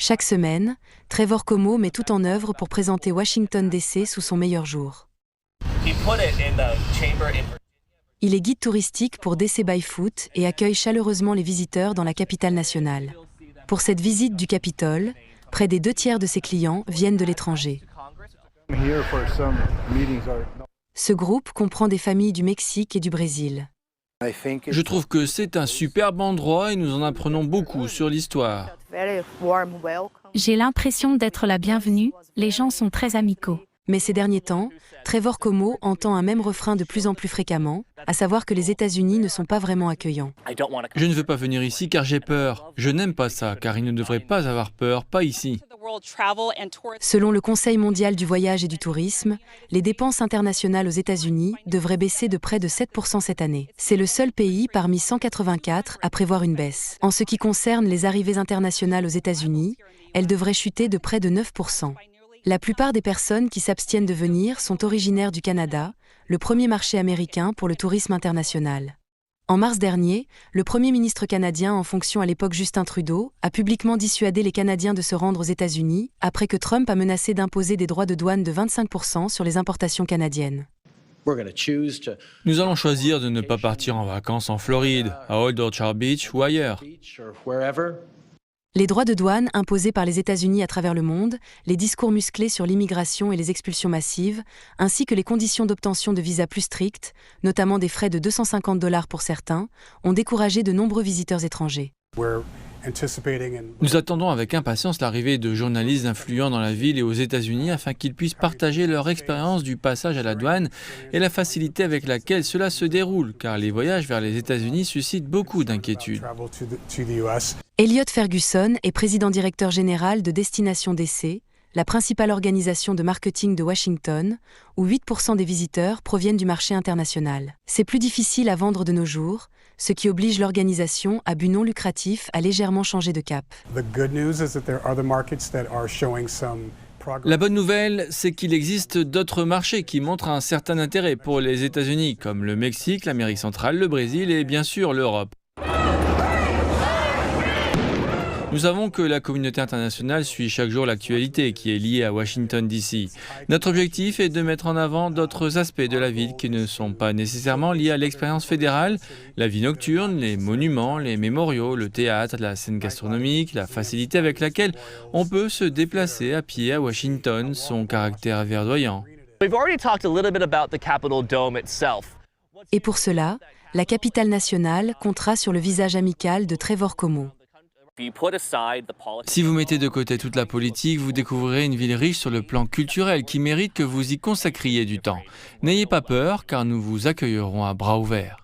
Chaque semaine, Trevor Como met tout en œuvre pour présenter Washington DC sous son meilleur jour. Il est guide touristique pour DC by Foot et accueille chaleureusement les visiteurs dans la capitale nationale. Pour cette visite du Capitole, près des 2/3 de ses clients viennent de l'étranger. Ce groupe comprend des familles du Mexique et du Brésil. Je trouve que c'est un superbe endroit et nous en apprenons beaucoup sur l'histoire. J'ai l'impression d'être la bienvenue, les gens sont très amicaux. Mais ces derniers temps, Trevor Como entend un même refrain de plus en plus fréquemment, à savoir que les États-Unis ne sont pas vraiment accueillants. Je ne veux pas venir ici car j'ai peur. Je n'aime pas ça car il ne devrait pas avoir peur, pas ici. Selon le Conseil mondial du voyage et du tourisme, les dépenses internationales aux États-Unis devraient baisser de près de 7% cette année. C'est le seul pays parmi 184 à prévoir une baisse. En ce qui concerne les arrivées internationales aux États-Unis, elles devraient chuter de près de 9%. La plupart des personnes qui s'abstiennent de venir sont originaires du Canada, le premier marché américain pour le tourisme international. En mars dernier, le Premier ministre canadien en fonction à l'époque Justin Trudeau a publiquement dissuadé les Canadiens de se rendre aux États-Unis après que Trump a menacé d'imposer des droits de douane de 25% sur les importations canadiennes. Nous allons choisir de ne pas partir en vacances en Floride, à Old Orchard Beach ou ailleurs. Les droits de douane imposés par les États-Unis à travers le monde, les discours musclés sur l'immigration et les expulsions massives, ainsi que les conditions d'obtention de visas plus strictes, notamment des frais de $250 pour certains, ont découragé de nombreux visiteurs étrangers. Nous attendons avec impatience l'arrivée de journalistes influents dans la ville et aux États-Unis afin qu'ils puissent partager leur expérience du passage à la douane et la facilité avec laquelle cela se déroule, car les voyages vers les États-Unis suscitent beaucoup d'inquiétudes. Elliot Ferguson est président-directeur général de Destination DC, la principale organisation de marketing de Washington, où 8% des visiteurs proviennent du marché international. C'est plus difficile à vendre de nos jours, ce qui oblige l'organisation à but non lucratif à légèrement changer de cap. La bonne nouvelle, c'est qu'il existe d'autres marchés qui montrent un certain intérêt pour les États-Unis, comme le Mexique, l'Amérique centrale, le Brésil et bien sûr l'Europe. Nous savons que la communauté internationale suit chaque jour l'actualité qui est liée à Washington DC. Notre objectif est de mettre en avant d'autres aspects de la ville qui ne sont pas nécessairement liés à l'expérience fédérale, la vie nocturne, les monuments, les mémoriaux, le théâtre, la scène gastronomique, la facilité avec laquelle on peut se déplacer à pied à Washington, son caractère verdoyant. Et pour cela, la capitale nationale comptera sur le visage amical de Trevor Como. Si vous mettez de côté toute la politique, vous découvrirez une ville riche sur le plan culturel qui mérite que vous y consacriez du temps. N'ayez pas peur car nous vous accueillerons à bras ouverts.